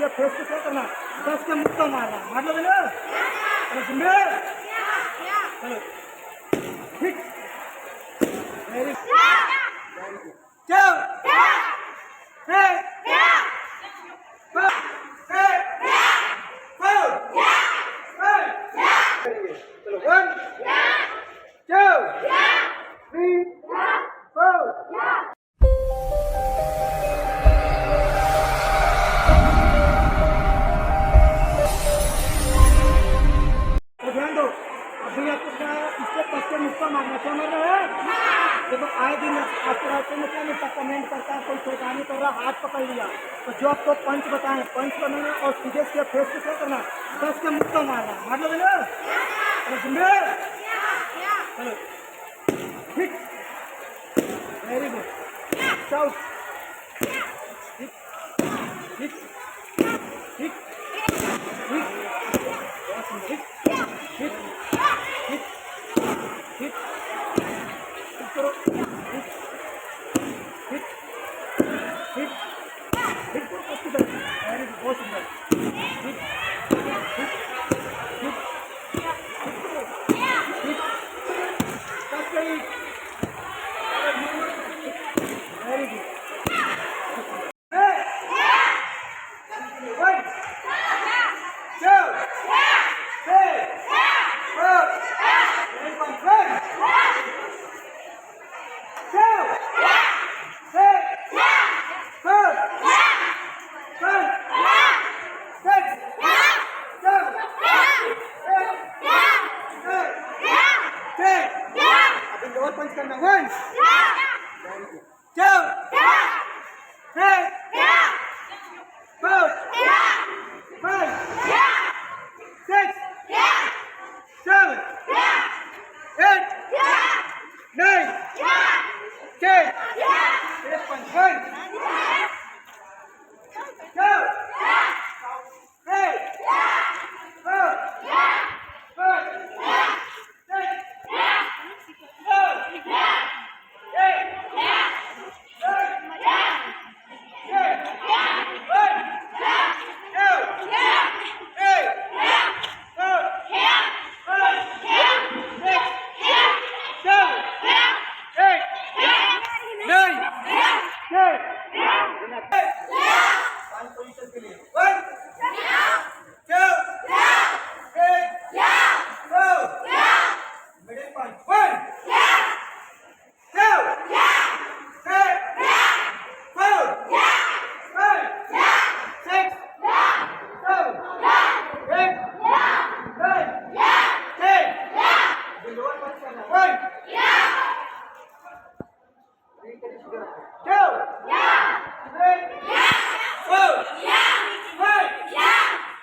के फेस पे क्या करना, 10 के मुक्का मारना, मार लो ना, चलो जिम्मे, चलो, ठीक, वेरी गुड, चलो, हे, चलो 1 2 3 4 ध्यान दो। अभी आपको क्या इससे 10 के मुक्का मारना, क्या मार रहे हैं? देखो आए दिन आपके रास्ते में क्या मिलता, कमेंट करता है, कोई शैतानी कर रहा, हाथ पकड़ लिया, तो जो आपको पंच बताएं, पंच बनाना और सीधे से फेस पे क्या करना, 10 के मुक्का मारना, मार लो ना, चलो जिम्मे, चलो ठीक, वेरी गुड, शाउट, ठीक ठीक ठीक ठीक, ठीक ठीक ठीक ठीक, करो ठीक ठीक ठीक ठीक, बहुत सुंदर, वेरी गुड, बहुत सुंदर, ठीक ठीक ठीक ठीक, सब सही, वेरी गुड, 1 2 3 4 और पंच करना, 1 2 3 4 5 6 7 8 9 10, 1 2 3 4 5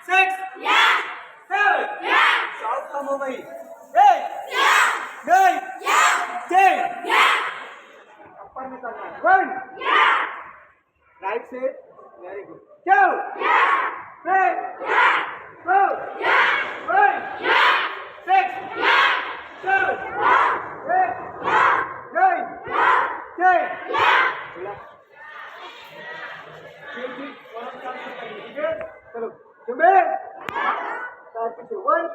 6 1 राइट से, वेरी गुड, 2 3 4 5 6 7 8 9 10, चलो जिम्मे, पैर पीछे, 1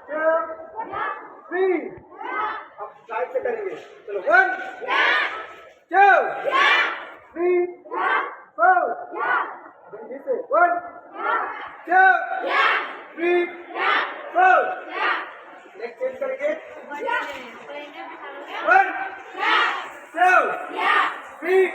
2 3, अब साइड से करेंगे, चलो 1 2 3 4, जल्दी से 1 2 3 4, नेक्स्ट चेंज करेंगे, 1 2 3